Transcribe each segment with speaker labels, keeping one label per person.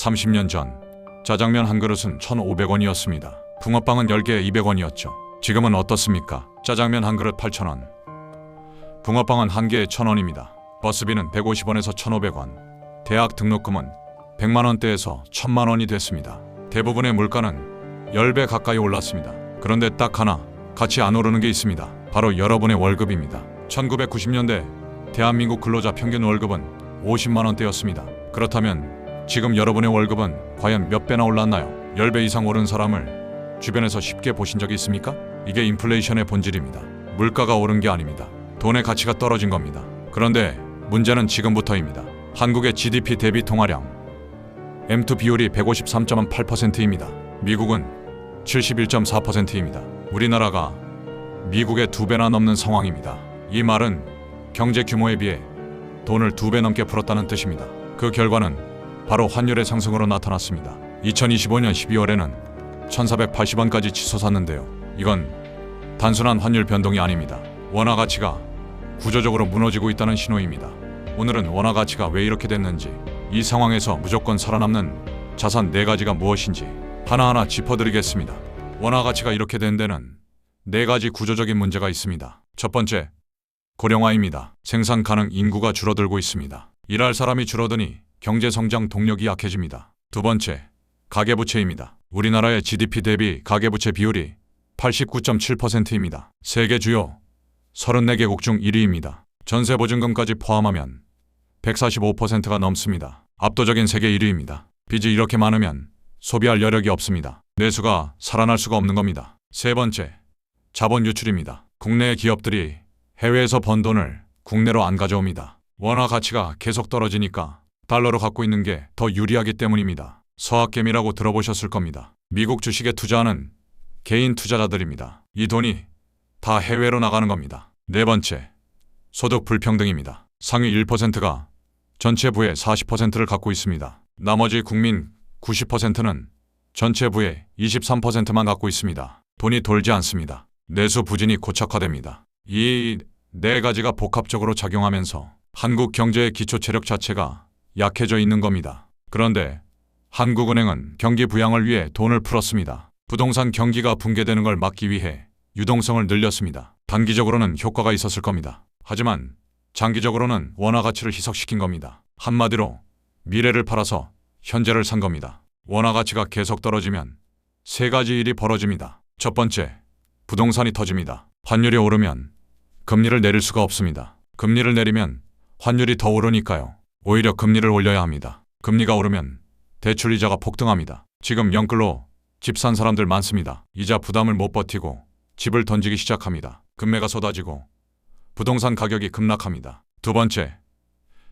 Speaker 1: 30년 전 짜장면 한 그릇은 1,500원이었습니다. 붕어빵은 10개에 200원이었죠. 지금은 어떻습니까? 짜장면 한 그릇 8,000원, 붕어빵은 한 개에 1,000원입니다. 버스비는 150원에서 1,500원, 대학 등록금은 100만 원대에서 1,000만 원이 됐습니다. 대부분의 물가는 10배 가까이 올랐습니다. 그런데 딱 하나 같이 안 오르는 게 있습니다. 바로 여러분의 월급입니다. 1990년대 대한민국 근로자 평균 월급은 50만 원대였습니다. 그렇다면 지금 여러분의 월급은 과연 몇 배나 올랐나요? 10배 이상 오른 사람을 주변에서 쉽게 보신 적이 있습니까? 이게 인플레이션의 본질입니다. 물가가 오른 게 아닙니다. 돈의 가치가 떨어진 겁니다. 그런데 문제는 지금부터입니다. 한국의 GDP 대비 통화량 M2 비율이 153.8%입니다. 미국은 71.4%입니다. 우리나라가 미국의 2배나 넘는 상황입니다. 이 말은 경제 규모에 비해 돈을 2배 넘게 풀었다는 뜻입니다. 그 결과는 바로 환율의 상승으로 나타났습니다. 2025년 12월에는 1,480원까지 치솟았는데요. 이건 단순한 환율 변동이 아닙니다. 원화 가치가 구조적으로 무너지고 있다는 신호입니다. 오늘은 원화 가치가 왜 이렇게 됐는지, 이 상황에서 무조건 살아남는 자산 4가지가 무엇인지 하나하나 짚어드리겠습니다. 원화 가치가 이렇게 된 데는 4가지 구조적인 문제가 있습니다. 첫 번째, 고령화입니다. 생산 가능 인구가 줄어들고 있습니다. 일할 사람이 줄어드니 경제 성장 동력이 약해집니다. 두 번째, 가계부채입니다. 우리나라의 GDP 대비 가계부채 비율이 89.7%입니다. 세계 주요 34개국 중 1위입니다. 전세보증금까지 포함하면 145%가 넘습니다. 압도적인 세계 1위입니다. 빚이 이렇게 많으면 소비할 여력이 없습니다. 내수가 살아날 수가 없는 겁니다. 세 번째, 자본 유출입니다. 국내의 기업들이 해외에서 번 돈을 국내로 안 가져옵니다. 원화 가치가 계속 떨어지니까 달러로 갖고 있는 게 더 유리하기 때문입니다. 서학개미라고 들어보셨을 겁니다. 미국 주식에 투자하는 개인 투자자들입니다. 이 돈이 다 해외로 나가는 겁니다. 네 번째, 소득 불평등입니다. 상위 1%가 전체 부의 40%를 갖고 있습니다. 나머지 국민 90%는 전체 부의 23%만 갖고 있습니다. 돈이 돌지 않습니다. 내수 부진이 고착화됩니다. 이 4가지가 복합적으로 작용하면서 한국 경제의 기초 체력 자체가 약해져 있는 겁니다. 그런데 한국은행은 경기 부양을 위해 돈을 풀었습니다. 부동산 경기가 붕괴되는 걸 막기 위해 유동성을 늘렸습니다. 단기적으로는 효과가 있었을 겁니다. 하지만 장기적으로는 원화 가치를 희석시킨 겁니다. 한마디로 미래를 팔아서 현재를 산 겁니다. 원화 가치가 계속 떨어지면 3가지 일이 벌어집니다. 첫 번째, 부동산이 터집니다. 환율이 오르면 금리를 내릴 수가 없습니다. 금리를 내리면 환율이 더 오르니까요. 오히려 금리를 올려야 합니다. 금리가 오르면 대출 이자가 폭등합니다. 지금 영끌로 집 산 사람들 많습니다. 이자 부담을 못 버티고 집을 던지기 시작합니다. 금매가 쏟아지고 부동산 가격이 급락합니다. 두 번째,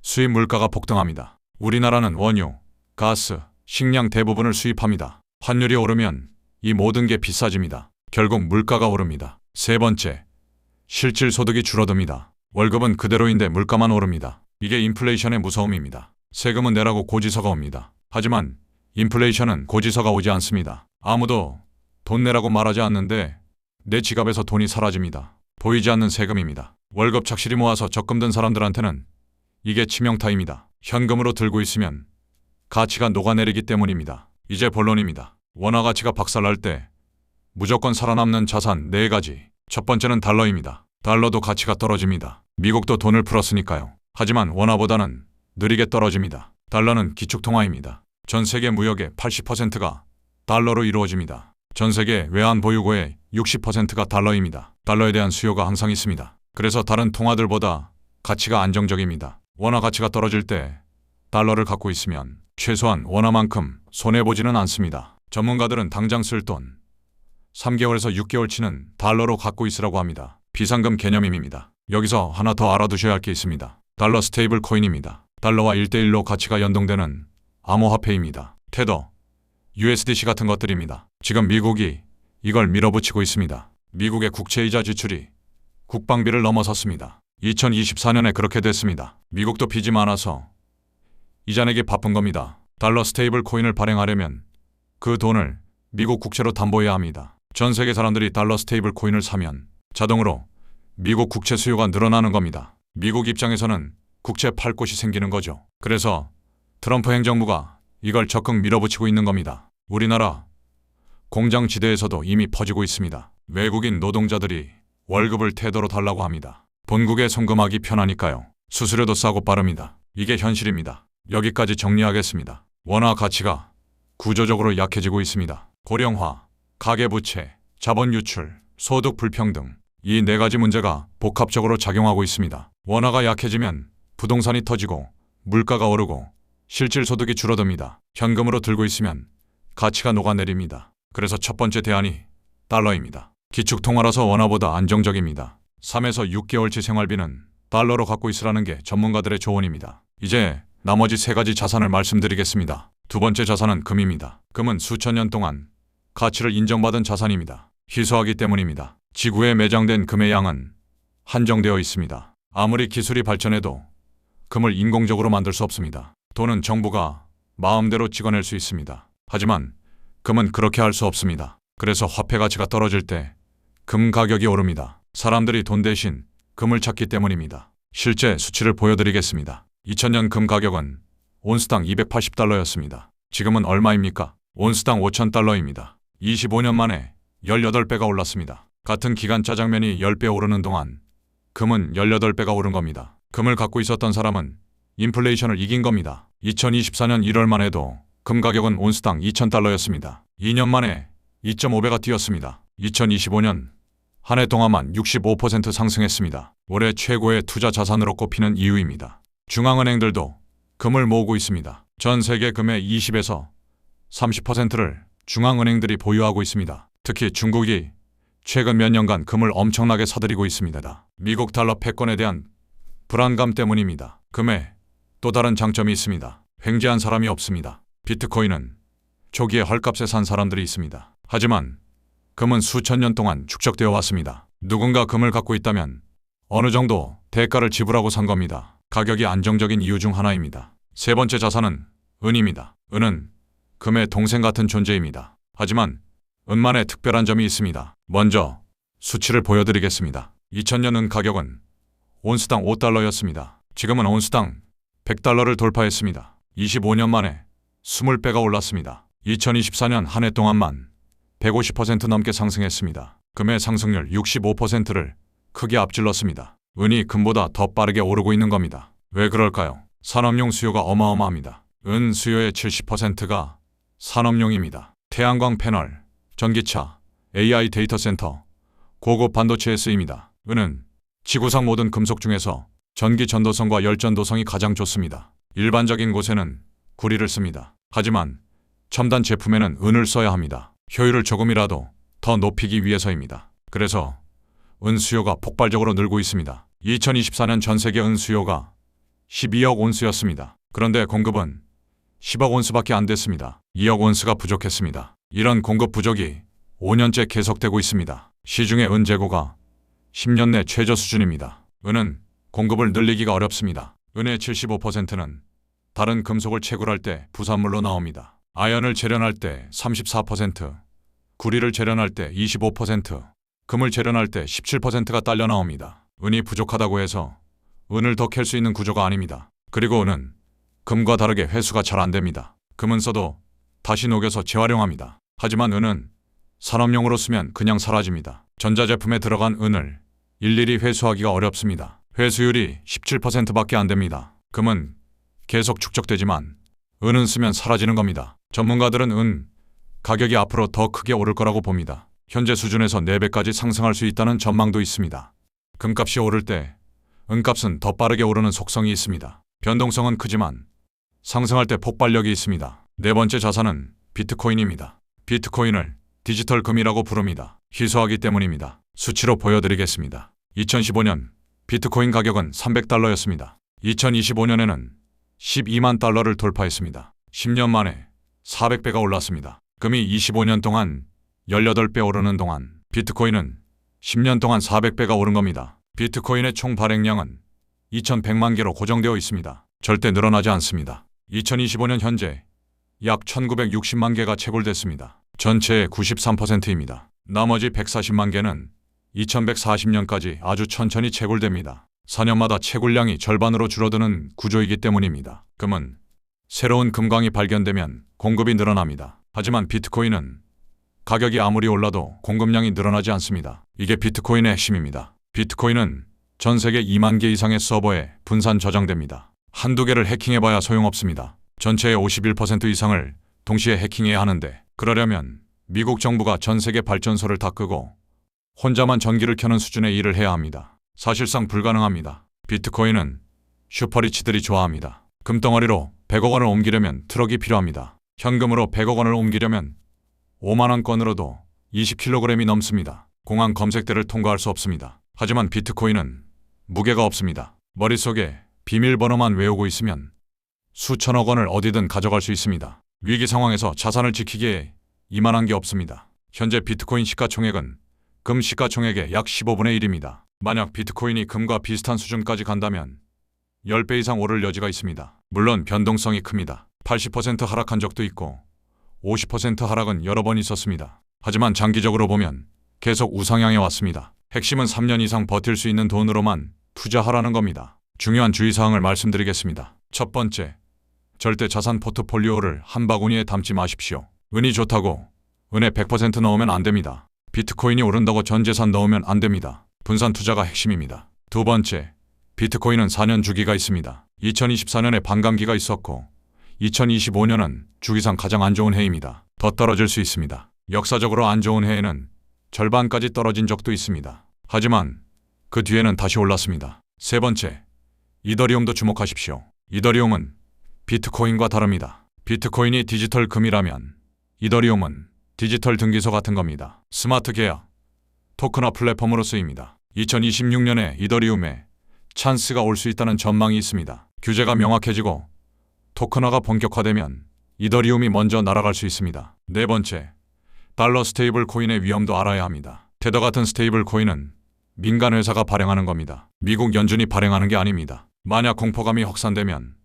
Speaker 1: 수입 물가가 폭등합니다. 우리나라는 원유, 가스, 식량 대부분을 수입합니다. 환율이 오르면 이 모든 게 비싸집니다. 결국 물가가 오릅니다. 세 번째, 실질 소득이 줄어듭니다. 월급은 그대로인데 물가만 오릅니다. 이게 인플레이션의 무서움입니다. 세금은 내라고 고지서가 옵니다. 하지만 인플레이션은 고지서가 오지 않습니다. 아무도 돈 내라고 말하지 않는데 내 지갑에서 돈이 사라집니다. 보이지 않는 세금입니다. 월급 착실히 모아서 적금 든 사람들한테는 이게 치명타입니다. 현금으로 들고 있으면 가치가 녹아내리기 때문입니다. 이제 본론입니다. 원화 가치가 박살날 때 무조건 살아남는 자산 4가지. 첫 번째는 달러입니다. 달러도 가치가 떨어집니다. 미국도 돈을 풀었으니까요. 하지만 원화보다는 느리게 떨어집니다. 달러는 기축통화입니다. 전 세계 무역의 80%가 달러로 이루어집니다. 전 세계 외환 보유고의 60%가 달러입니다. 달러에 대한 수요가 항상 있습니다. 그래서 다른 통화들보다 가치가 안정적입니다. 원화 가치가 떨어질 때 달러를 갖고 있으면 최소한 원화만큼 손해보지는 않습니다. 전문가들은 당장 쓸 돈 3개월에서 6개월치는 달러로 갖고 있으라고 합니다. 비상금 개념입니다. 여기서 하나 더 알아두셔야 할 게 있습니다. 달러 스테이블 코인입니다. 달러와 1대1로 가치가 연동되는 암호화폐입니다. 테더, USDC 같은 것들입니다. 지금 미국이 이걸 밀어붙이고 있습니다. 미국의 국채이자 지출이 국방비를 넘어섰습니다. 2024년에 그렇게 됐습니다. 미국도 빚이 많아서 이자 내기 바쁜 겁니다. 달러 스테이블 코인을 발행하려면 그 돈을 미국 국채로 담보해야 합니다. 전 세계 사람들이 달러 스테이블 코인을 사면 자동으로 미국 국채 수요가 늘어나는 겁니다. 미국 입장에서는 국채 팔 곳이 생기는 거죠. 그래서 트럼프 행정부가 이걸 적극 밀어붙이고 있는 겁니다. 우리나라 공장지대에서도 이미 퍼지고 있습니다. 외국인 노동자들이 월급을 태도로 달라고 합니다. 본국에 송금하기 편하니까요. 수수료도 싸고 빠릅니다. 이게 현실입니다. 여기까지 정리하겠습니다. 원화 가치가 구조적으로 약해지고 있습니다. 고령화, 가계부채, 자본 유출, 소득 불평등, 이 네 가지 문제가 복합적으로 작용하고 있습니다. 원화가 약해지면 부동산이 터지고 물가가 오르고 실질 소득이 줄어듭니다. 현금으로 들고 있으면 가치가 녹아내립니다. 그래서 첫 번째 대안이 달러입니다. 기축통화라서 원화보다 안정적입니다. 3에서 6개월치 생활비는 달러로 갖고 있으라는 게 전문가들의 조언입니다. 이제 나머지 세 가지 자산을 말씀드리겠습니다. 두 번째 자산은 금입니다. 금은 수천 년 동안 가치를 인정받은 자산입니다. 희소하기 때문입니다. 지구에 매장된 금의 양은 한정되어 있습니다. 아무리 기술이 발전해도 금을 인공적으로 만들 수 없습니다. 돈은 정부가 마음대로 찍어낼 수 있습니다. 하지만 금은 그렇게 할 수 없습니다. 그래서 화폐 가치가 떨어질 때 금 가격이 오릅니다. 사람들이 돈 대신 금을 찾기 때문입니다. 실제 수치를 보여드리겠습니다. 2000년 금 가격은 온스당 280달러였습니다. 지금은 얼마입니까? 온스당 5000달러입니다. 25년 만에 18배가 올랐습니다. 같은 기간 짜장면이 10배 오르는 동안 금은 18배가 오른 겁니다. 금을 갖고 있었던 사람은 인플레이션을 이긴 겁니다. 2024년 1월만 해도 금 가격은 온스당 2000달러였습니다. 2년 만에 2.5배가 뛰었습니다. 2025년 한 해 동안만 65% 상승했습니다. 올해 최고의 투자 자산으로 꼽히는 이유입니다. 중앙은행들도 금을 모으고 있습니다. 전 세계 금의 20에서 30%를 중앙은행들이 보유하고 있습니다. 특히 중국이 최근 몇 년간 금을 엄청나게 사들이고 있습니다. 미국 달러 패권에 대한 불안감 때문입니다. 금에 또 다른 장점이 있습니다. 횡재한 사람이 없습니다. 비트코인은 초기에 헐값에 산 사람들이 있습니다. 하지만 금은 수천 년 동안 축적되어 왔습니다. 누군가 금을 갖고 있다면 어느 정도 대가를 지불하고 산 겁니다. 가격이 안정적인 이유 중 하나입니다. 세 번째 자산은 은입니다. 은은 금의 동생 같은 존재입니다. 하지만 은만의 특별한 점이 있습니다. 먼저 수치를 보여드리겠습니다. 2000년 은 가격은 온스당 5달러였습니다. 지금은 온스당 100달러를 돌파했습니다. 25년 만에 20배가 올랐습니다. 2024년 한 해 동안만 150% 넘게 상승했습니다. 금의 상승률 65%를 크게 앞질렀습니다. 은이 금보다 더 빠르게 오르고 있는 겁니다. 왜 그럴까요? 산업용 수요가 어마어마합니다. 은 수요의 70%가 산업용입니다. 태양광 패널, 전기차, AI 데이터 센터, 고급 반도체에 쓰입니다. 은은 지구상 모든 금속 중에서 전기 전도성과 열전도성이 가장 좋습니다. 일반적인 곳에는 구리를 씁니다. 하지만 첨단 제품에는 은을 써야 합니다. 효율을 조금이라도 더 높이기 위해서입니다. 그래서 은 수요가 폭발적으로 늘고 있습니다. 2024년 전 세계 은 수요가 12억 온스였습니다. 그런데 공급은 10억 온스밖에 안 됐습니다. 2억 온스가 부족했습니다. 이런 공급 부족이 5년째 계속되고 있습니다. 시중의 은 재고가 10년 내 최저 수준입니다. 은은 공급을 늘리기가 어렵습니다. 은의 75%는 다른 금속을 채굴할 때 부산물로 나옵니다. 아연을 재련할 때 34%, 구리를 재련할 때 25%, 금을 재련할 때 17%가 딸려 나옵니다. 은이 부족하다고 해서 은을 더 캘 수 있는 구조가 아닙니다. 그리고 은은 금과 다르게 회수가 잘 안 됩니다. 금은 써도 다시 녹여서 재활용합니다. 하지만 은은 산업용으로 쓰면 그냥 사라집니다. 전자제품에 들어간 은을 일일이 회수하기가 어렵습니다. 회수율이 17%밖에 안 됩니다. 금은 계속 축적되지만 은은 쓰면 사라지는 겁니다. 전문가들은 은 가격이 앞으로 더 크게 오를 거라고 봅니다. 현재 수준에서 4배까지 상승할 수 있다는 전망도 있습니다. 금값이 오를 때 은값은 더 빠르게 오르는 속성이 있습니다. 변동성은 크지만 상승할 때 폭발력이 있습니다. 네 번째 자산은 비트코인입니다. 비트코인을 디지털 금이라고 부릅니다. 희소하기 때문입니다. 수치로 보여드리겠습니다. 2015년 비트코인 가격은 300달러였습니다. 2025년에는 12만 달러를 돌파했습니다. 10년 만에 400배가 올랐습니다. 금이 25년 동안 18배 오르는 동안 비트코인은 10년 동안 400배가 오른 겁니다. 비트코인의 총 발행량은 2100만 개로 고정되어 있습니다. 절대 늘어나지 않습니다. 2025년 현재 약 1960만 개가 채굴됐습니다. 전체의 93%입니다. 나머지 140만 개는 2140년까지 아주 천천히 채굴됩니다. 4년마다 채굴량이 절반으로 줄어드는 구조이기 때문입니다. 금은 새로운 금광이 발견되면 공급이 늘어납니다. 하지만 비트코인은 가격이 아무리 올라도 공급량이 늘어나지 않습니다. 이게 비트코인의 핵심입니다. 비트코인은 전 세계 2만 개 이상의 서버에 분산 저장됩니다. 한두 개를 해킹해봐야 소용없습니다. 전체의 51% 이상을 동시에 해킹해야 하는데, 그러려면 미국 정부가 전 세계 발전소를 다 끄고 혼자만 전기를 켜는 수준의 일을 해야 합니다. 사실상 불가능합니다. 비트코인은 슈퍼리치들이 좋아합니다. 금덩어리로 100억 원을 옮기려면 트럭이 필요합니다. 현금으로 100억 원을 옮기려면 5만 원권으로도 20kg이 넘습니다. 공항 검색대를 통과할 수 없습니다. 하지만 비트코인은 무게가 없습니다. 머릿속에 비밀번호만 외우고 있으면 수천억 원을 어디든 가져갈 수 있습니다. 위기 상황에서 자산을 지키기에 이만한 게 없습니다. 현재 비트코인 시가총액은 금 시가총액의 약 15분의 1입니다. 만약 비트코인이 금과 비슷한 수준까지 간다면 10배 이상 오를 여지가 있습니다. 물론 변동성이 큽니다. 80% 하락한 적도 있고 50% 하락은 여러 번 있었습니다. 하지만 장기적으로 보면 계속 우상향해 왔습니다. 핵심은 3년 이상 버틸 수 있는 돈으로만 투자하라는 겁니다. 중요한 주의사항을 말씀드리겠습니다. 첫 번째, 절대 자산 포트폴리오를 한 바구니에 담지 마십시오. 은이 좋다고 은에 100% 넣으면 안 됩니다. 비트코인이 오른다고 전 재산 넣으면 안 됩니다. 분산 투자가 핵심입니다. 두 번째, 비트코인은 4년 주기가 있습니다. 2024년에 반감기가 있었고 2025년은 주기상 가장 안 좋은 해입니다. 더 떨어질 수 있습니다. 역사적으로 안 좋은 해에는 절반까지 떨어진 적도 있습니다. 하지만 그 뒤에는 다시 올랐습니다. 세 번째, 이더리움도 주목하십시오. 이더리움은 비트코인과 다릅니다. 비트코인이 디지털 금이라면 이더리움은 디지털 등기소 같은 겁니다. 스마트 계약, 토큰화 플랫폼으로 쓰입니다. 2026년에 이더리움에 찬스가 올 수 있다는 전망이 있습니다. 규제가 명확해지고 토큰화가 본격화되면 이더리움이 먼저 날아갈 수 있습니다. 네 번째, 달러 스테이블 코인의 위험도 알아야 합니다. 테더 같은 스테이블 코인은 민간 회사가 발행하는 겁니다. 미국 연준이 발행하는 게 아닙니다. 만약 공포감이 확산되면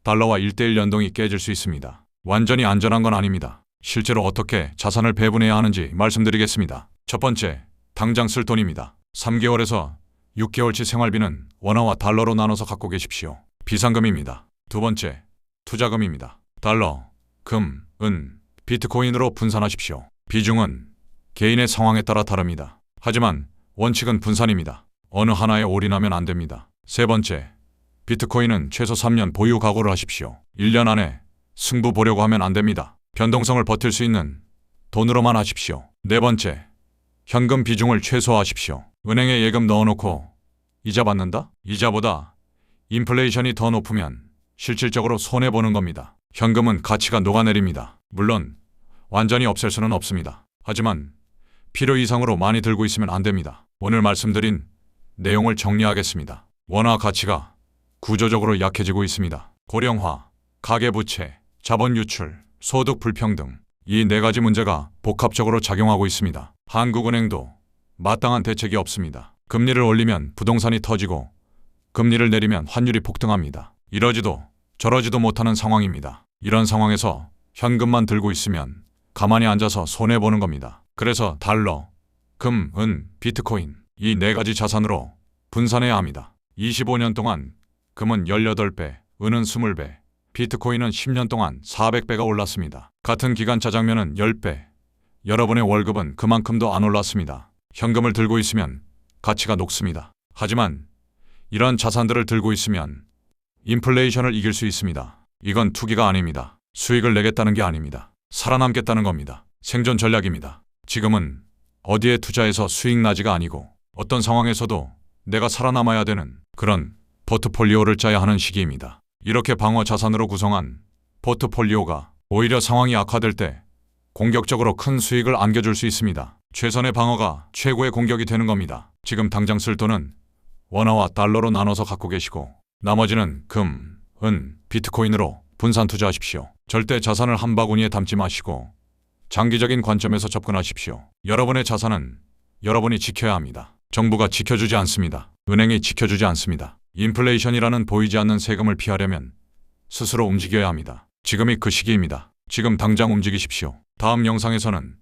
Speaker 1: 달러와 1:1 연동이 깨질 수 있습니다. 완전히 안전한 건 아닙니다. 실제로 어떻게 자산을 배분해야 하는지 말씀드리겠습니다. 첫 번째, 당장 쓸 돈입니다. 3개월에서 6개월치 생활비는 원화와 달러로 나눠서 갖고 계십시오. 비상금입니다. 두 번째, 투자금입니다. 달러, 금, 은, 비트코인으로 분산하십시오. 비중은 개인의 상황에 따라 다릅니다. 하지만 원칙은 분산입니다. 어느 하나에 올인하면 안 됩니다. 세 번째, 비트코인은 최소 3년 보유 각오를 하십시오. 1년 안에 승부 보려고 하면 안 됩니다. 변동성을 버틸 수 있는 돈으로만 하십시오. 네 번째, 현금 비중을 최소화하십시오. 은행에 예금 넣어놓고 이자 받는다? 이자보다 인플레이션이 더 높으면 실질적으로 손해보는 겁니다. 현금은 가치가 녹아내립니다. 물론 완전히 없앨 수는 없습니다. 하지만 필요 이상으로 많이 들고 있으면 안 됩니다. 오늘 말씀드린 내용을 정리하겠습니다. 원화 가치가 구조적으로 약해지고 있습니다. 고령화, 가계부채, 자본 유출, 소득 불평등, 이 네 가지 문제가 복합적으로 작용하고 있습니다. 한국은행도 마땅한 대책이 없습니다. 금리를 올리면 부동산이 터지고 금리를 내리면 환율이 폭등합니다. 이러지도 저러지도 못하는 상황입니다. 이런 상황에서 현금만 들고 있으면 가만히 앉아서 손해보는 겁니다. 그래서 달러, 금, 은, 비트코인 이 네 가지 자산으로 분산해야 합니다. 25년 동안 금은 18배, 은은 20배, 비트코인은 10년 동안 400배가 올랐습니다. 같은 기간 짜장면은 10배, 여러분의 월급은 그만큼도 안 올랐습니다. 현금을 들고 있으면 가치가 녹습니다. 하지만 이런 자산들을 들고 있으면 인플레이션을 이길 수 있습니다. 이건 투기가 아닙니다. 수익을 내겠다는 게 아닙니다. 살아남겠다는 겁니다. 생존 전략입니다. 지금은 어디에 투자해서 수익 나지가 아니고 어떤 상황에서도 내가 살아남아야 되는 그런 포트폴리오를 짜야 하는 시기입니다. 이렇게 방어 자산으로 구성한 포트폴리오가 오히려 상황이 악화될 때 공격적으로 큰 수익을 안겨줄 수 있습니다. 최선의 방어가 최고의 공격이 되는 겁니다. 지금 당장 쓸 돈은 원화와 달러로 나눠서 갖고 계시고 나머지는 금, 은, 비트코인으로 분산 투자하십시오. 절대 자산을 한 바구니에 담지 마시고 장기적인 관점에서 접근하십시오. 여러분의 자산은 여러분이 지켜야 합니다. 정부가 지켜주지 않습니다. 은행이 지켜주지 않습니다. 인플레이션이라는 보이지 않는 세금을 피하려면 스스로 움직여야 합니다. 지금이 그 시기입니다. 지금 당장 움직이십시오. 다음 영상에서는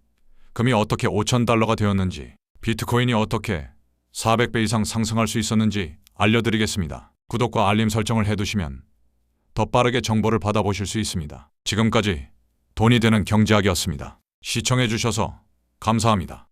Speaker 1: 금이 어떻게 5,000달러가 되었는지, 비트코인이 어떻게 400배 이상 상승할 수 있었는지 알려드리겠습니다. 구독과 알림 설정을 해두시면 더 빠르게 정보를 받아보실 수 있습니다. 지금까지 돈이 되는 경제학이었습니다. 시청해 주셔서 감사합니다.